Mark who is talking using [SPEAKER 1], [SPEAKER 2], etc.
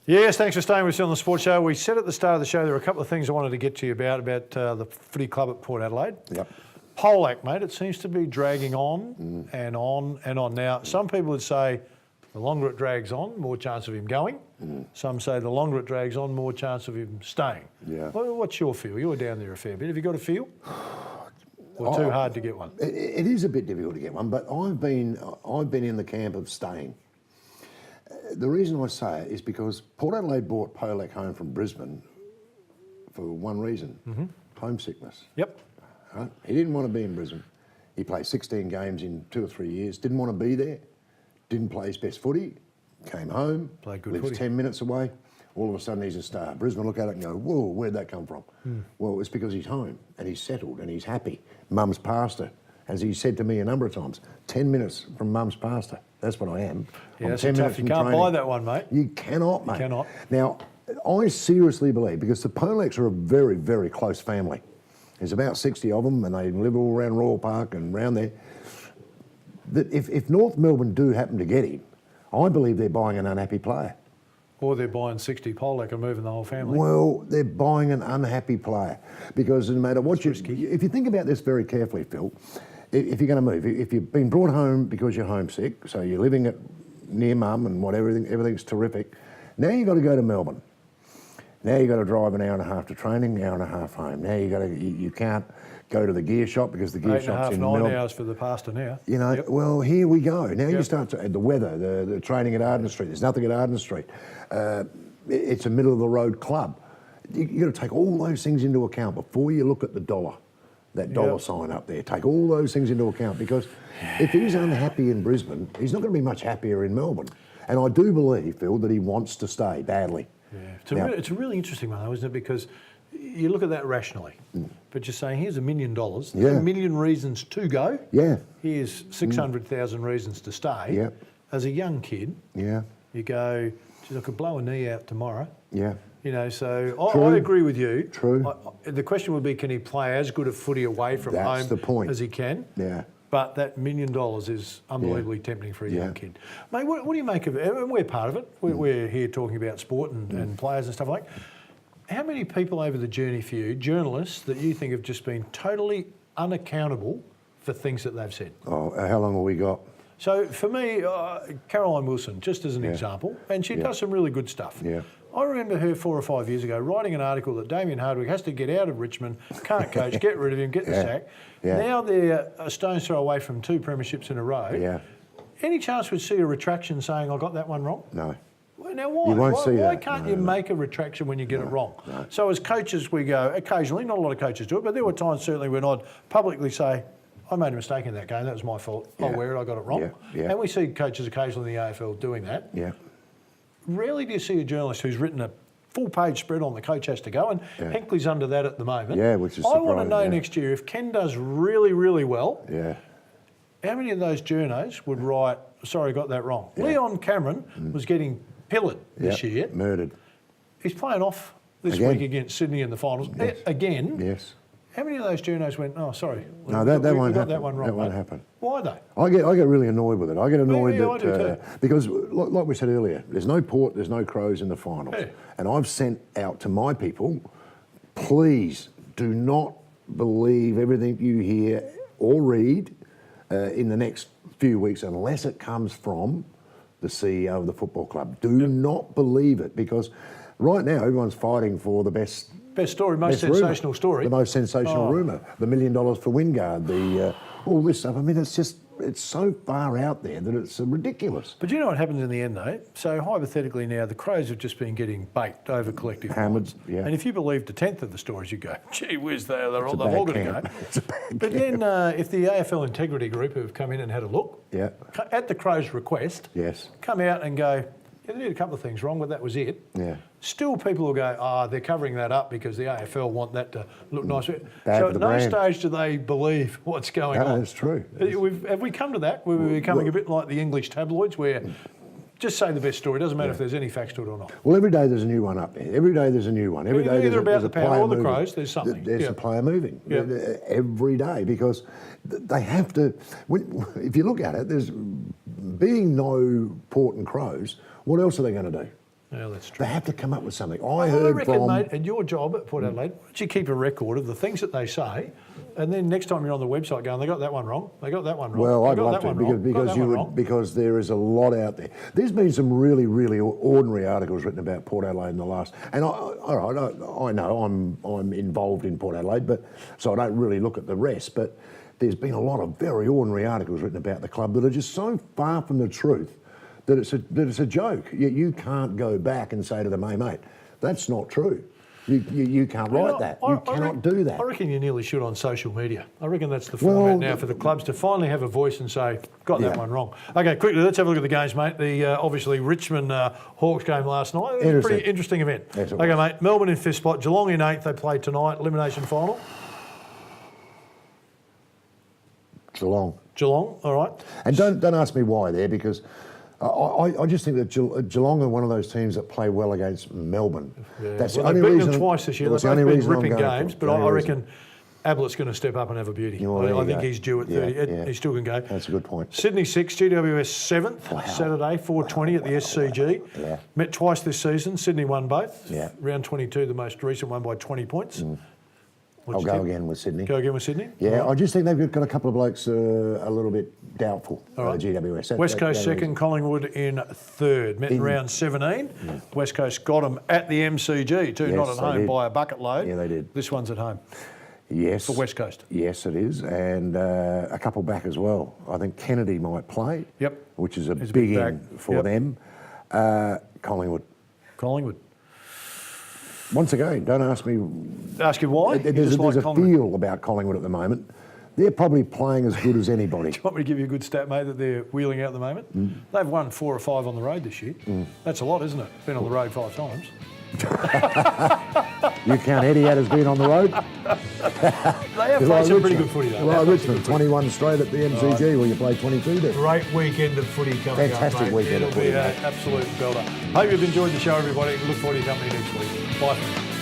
[SPEAKER 1] Yes, thanks for staying with us on the Sports Show. We said at the start of the show there were a couple of things I wanted to get to you about the footy club at Port Adelaide.
[SPEAKER 2] Yep.
[SPEAKER 1] Polak, mate, it seems to be dragging on and on and on. Now, some people would say the longer it drags on, more chance of him going. Some say the longer it drags on, more chance of him staying.
[SPEAKER 2] Yeah.
[SPEAKER 1] What's your feel? You were down there a fair bit. Have you got a feel? Or too hard to get one?
[SPEAKER 2] It is a bit difficult to get one, but I've been in the camp of staying. The reason I say it is because Port Adelaide brought Polak home from Brisbane for one reason, homesickness.
[SPEAKER 1] Yep.
[SPEAKER 2] Right? He didn't want to be in Brisbane. He played 16 games in 2 or 3 years, didn't want to be there, didn't play his best footy, came home,
[SPEAKER 1] Played good
[SPEAKER 2] lives
[SPEAKER 1] footy.
[SPEAKER 2] 10 minutes away, all of a sudden he's a star. Brisbane look at it and go, whoa, where'd that come from? Well, it's because he's home and he's settled and he's happy. Mum's pastor, as he said to me a number of times, 10 minutes from Mum's pastor. That's what I am.
[SPEAKER 1] Yeah,
[SPEAKER 2] I'm
[SPEAKER 1] that's
[SPEAKER 2] 10
[SPEAKER 1] tough.
[SPEAKER 2] minutes
[SPEAKER 1] You
[SPEAKER 2] from
[SPEAKER 1] can't
[SPEAKER 2] training.
[SPEAKER 1] buy that one, mate.
[SPEAKER 2] You cannot, mate.
[SPEAKER 1] You cannot.
[SPEAKER 2] Now, I seriously believe, because the Polaks are a very, very close family. There's about 60 of them and they live all around Royal Park and around there. That if North Melbourne do happen to get him, I believe they're buying an unhappy player.
[SPEAKER 1] Or they're buying 60 Polak and moving the whole family.
[SPEAKER 2] Well, they're buying an unhappy player because no matter what if you think about this very carefully, Phil, if you're going to move, if you've been brought home because you're homesick, so you're living near mum and whatever, everything's terrific, now you've got to go to Melbourne. Now you've got to drive an hour and a half to training, hour and a half home. Now you can't go to the gear shop because the gear shop's in Melbourne.
[SPEAKER 1] 9 hours for the pastor now.
[SPEAKER 2] You know, well, here we go. Now you start to, the weather, the training at Arden Street. There's nothing at Arden Street. It's a middle of the road club. You've got to take all those things into account before you look at the dollar, that dollar sign up there. Take all those things into account because if he's unhappy in Brisbane, he's not going to be much happier in Melbourne. And I do believe, Phil, that he wants to stay badly.
[SPEAKER 1] Yeah. It's a really interesting one, though, isn't it? Because you look at that rationally, but you're saying here's $1 million, there's a million reasons to go.
[SPEAKER 2] Yeah.
[SPEAKER 1] Here's 600,000 reasons to stay.
[SPEAKER 2] Yeah.
[SPEAKER 1] As a young kid, you go, geez, I could blow a knee out tomorrow.
[SPEAKER 2] Yeah.
[SPEAKER 1] You know, so I agree with you.
[SPEAKER 2] True.
[SPEAKER 1] The question would be, can he play as good a footy away from home as he can?
[SPEAKER 2] Yeah.
[SPEAKER 1] But that $1 million is unbelievably tempting for a young kid. Mate, what do you make of it? And we're part of it. We're here talking about sport and players and stuff like that. How many people over the journey for you, journalists, that you think have just been totally unaccountable for things that they've said?
[SPEAKER 2] Oh, how long have we got?
[SPEAKER 1] So for me, Caroline Wilson, just as an example, and she does some really good stuff.
[SPEAKER 2] Yeah.
[SPEAKER 1] I remember her 4 or 5 years ago writing an article that Damien Hardwick has to get out of Richmond, can't coach, get rid of him, get the sack.
[SPEAKER 2] Yeah.
[SPEAKER 1] Now they're a stone's throw away from 2 premierships in a row.
[SPEAKER 2] Yeah.
[SPEAKER 1] Any chance we'd see a retraction saying, I got that one wrong?
[SPEAKER 2] No.
[SPEAKER 1] Well, now why?
[SPEAKER 2] You won't see
[SPEAKER 1] Why
[SPEAKER 2] that.
[SPEAKER 1] can't you make a retraction when you get it wrong? No. So as coaches we go, occasionally, not a lot of coaches do it, but there were times certainly when I'd publicly say, I made a mistake in that game, that was my fault, I'll wear it, I got it wrong. And we see coaches occasionally in the AFL doing that.
[SPEAKER 2] Yeah.
[SPEAKER 1] Rarely do you see a journalist who's written a full-page spread on the coach has to go, and Hinkley's under that at the moment.
[SPEAKER 2] Yeah, which is
[SPEAKER 1] I want to
[SPEAKER 2] surprising,
[SPEAKER 1] know next year, if Ken does really, really well, how many of those journos would write, sorry, got that wrong? Leon Cameron was getting pillared this year.
[SPEAKER 2] Murdered.
[SPEAKER 1] He's playing off this week against Sydney in the finals. Again.
[SPEAKER 2] Yes.
[SPEAKER 1] How many of those journos went, oh, sorry,
[SPEAKER 2] No, that won't happen.
[SPEAKER 1] That one wrong,
[SPEAKER 2] that won't happen.
[SPEAKER 1] Why though?
[SPEAKER 2] I get really annoyed with it. I get annoyed
[SPEAKER 1] I do too.
[SPEAKER 2] because, like we said earlier, there's no Port, there's no Crows in the finals.
[SPEAKER 1] Yeah.
[SPEAKER 2] And I've sent out to my people, please do not believe everything you hear or read in the next few weeks unless it comes from the CEO of the football club. Do not believe it because right now everyone's fighting for the best
[SPEAKER 1] story, most sensational story.
[SPEAKER 2] The most sensational rumour. The $1 million for Wingard, all this stuff. I mean, it's so far out there that it's ridiculous.
[SPEAKER 1] But you know what happens in the end, though? So hypothetically now, the Crows have just been getting baked over collective minds. And if you believed a tenth of the stories, you go, gee whiz, they're all going to go.
[SPEAKER 2] It's a bad
[SPEAKER 1] But then if the AFL Integrity Group who have come in and had a look, at the Crows' request, come out and go, yeah, they did a couple of things wrong, but that was it.
[SPEAKER 2] Yeah.
[SPEAKER 1] Still people will go, they're covering that up because the AFL want that to look nice.
[SPEAKER 2] Bad
[SPEAKER 1] So
[SPEAKER 2] for
[SPEAKER 1] at
[SPEAKER 2] the
[SPEAKER 1] no
[SPEAKER 2] brand.
[SPEAKER 1] stage do they believe what's going on.
[SPEAKER 2] No, that's true.
[SPEAKER 1] Have we come to that? We're becoming a bit like the English tabloids where just say the best story. It doesn't matter if there's any facts to it or not.
[SPEAKER 2] Well, every day there's a new one up there. Every day there's a new one. Every day
[SPEAKER 1] either about
[SPEAKER 2] there's
[SPEAKER 1] the
[SPEAKER 2] a
[SPEAKER 1] Power
[SPEAKER 2] player
[SPEAKER 1] or the
[SPEAKER 2] moving.
[SPEAKER 1] Crows, there's something.
[SPEAKER 2] There's a player moving every day because they have to. If you look at it, there's being no Port and Crows. What else are they going to do?
[SPEAKER 1] Yeah, that's true.
[SPEAKER 2] They have to come up with something. I
[SPEAKER 1] I
[SPEAKER 2] heard
[SPEAKER 1] reckon,
[SPEAKER 2] from...
[SPEAKER 1] mate, at your job at Port Adelaide, why don't you keep a record of the things that they say, and then next time you're on the website going, they got that one wrong, they got that one wrong.
[SPEAKER 2] Well,
[SPEAKER 1] they
[SPEAKER 2] I'd
[SPEAKER 1] got
[SPEAKER 2] love
[SPEAKER 1] that
[SPEAKER 2] to
[SPEAKER 1] one wrong, got
[SPEAKER 2] because
[SPEAKER 1] that
[SPEAKER 2] you
[SPEAKER 1] one
[SPEAKER 2] would,
[SPEAKER 1] wrong.
[SPEAKER 2] because there is a lot out there. There's been some really, really ordinary articles written about Port Adelaide in the last. And I know I'm involved in Port Adelaide, but so I don't really look at the rest. But there's been a lot of very ordinary articles written about the club that are just so far from the truth that it's a joke. You can't go back and say to them, "Hey, mate, that's not true." You can't write that. You cannot do that.
[SPEAKER 1] I reckon you nearly should on social media. I reckon that's the format now for the clubs to finally have a voice and say, got that one wrong. Okay, quickly, let's have a look at the games, mate. The obviously Richmond Hawks game last night. It was a pretty interesting event.
[SPEAKER 2] Yes,
[SPEAKER 1] okay, mate, Melbourne in 5th spot, Geelong in 8th. They play tonight, elimination final.
[SPEAKER 2] Geelong.
[SPEAKER 1] Geelong, all right.
[SPEAKER 2] And don't ask me why there, because I just think that Geelong are one of those teams that play well against Melbourne.
[SPEAKER 1] Yeah.
[SPEAKER 2] That's
[SPEAKER 1] Well,
[SPEAKER 2] the only
[SPEAKER 1] they've beaten
[SPEAKER 2] reason.
[SPEAKER 1] them twice this year.
[SPEAKER 2] That's
[SPEAKER 1] They've
[SPEAKER 2] the only
[SPEAKER 1] both been
[SPEAKER 2] reason I'm
[SPEAKER 1] ripping
[SPEAKER 2] going
[SPEAKER 1] games,
[SPEAKER 2] for.
[SPEAKER 1] but I reckon Ablett's going to step up and have a beauty.
[SPEAKER 2] Well, there
[SPEAKER 1] I
[SPEAKER 2] you
[SPEAKER 1] think
[SPEAKER 2] go.
[SPEAKER 1] he's due at 30. He still can go.
[SPEAKER 2] That's a good point.
[SPEAKER 1] Sydney 6, GWS 7th,
[SPEAKER 2] Wow.
[SPEAKER 1] Saturday, 4:20 at the SCG.
[SPEAKER 2] Yeah.
[SPEAKER 1] Met twice this season. Sydney won both.
[SPEAKER 2] Yeah.
[SPEAKER 1] Round 22, the most recent one by 20 points.
[SPEAKER 2] I'll go again with Sydney.
[SPEAKER 1] Go again with Sydney?
[SPEAKER 2] Yeah, I just think they've got a couple of blokes a little bit doubtful.
[SPEAKER 1] right.
[SPEAKER 2] GWS.
[SPEAKER 1] West Coast second, Collingwood in third. Met in round 17. West Coast got them at the MCG too,
[SPEAKER 2] Yes,
[SPEAKER 1] not at
[SPEAKER 2] they
[SPEAKER 1] home
[SPEAKER 2] did.
[SPEAKER 1] by a bucket load.
[SPEAKER 2] Yeah, they did.
[SPEAKER 1] This one's at home
[SPEAKER 2] Yes.
[SPEAKER 1] for West Coast.
[SPEAKER 2] Yes, it is, and a couple back as well. I think Kennedy might play.
[SPEAKER 1] Yep.
[SPEAKER 2] Which is a
[SPEAKER 1] He's a
[SPEAKER 2] big
[SPEAKER 1] big
[SPEAKER 2] in
[SPEAKER 1] back.
[SPEAKER 2] for
[SPEAKER 1] Yep.
[SPEAKER 2] them. Collingwood.
[SPEAKER 1] Collingwood.
[SPEAKER 2] Once again, don't ask me.
[SPEAKER 1] Ask you why? You
[SPEAKER 2] There's
[SPEAKER 1] just like
[SPEAKER 2] a
[SPEAKER 1] Collingwood.
[SPEAKER 2] feel about Collingwood at the moment. They're probably playing as good as anybody.
[SPEAKER 1] Do you want me to give you a good stat, mate, that they're wheeling out at the moment? They've won 4 or 5 on the road this year. That's a lot, isn't it? Been on the road 5 times.
[SPEAKER 2] You count Eddie out as being on the road?
[SPEAKER 1] They have played some pretty good footy, though.
[SPEAKER 2] Well, Richmond, 21 straight at the MCG, where you play 22 there.
[SPEAKER 1] Great weekend of footy coming
[SPEAKER 2] Fantastic
[SPEAKER 1] up, mate.
[SPEAKER 2] weekend of
[SPEAKER 1] It'll be
[SPEAKER 2] footy,
[SPEAKER 1] an
[SPEAKER 2] mate.
[SPEAKER 1] absolute belter. Hope you've enjoyed the show, everybody. Look forward to your company next week. Bye for now.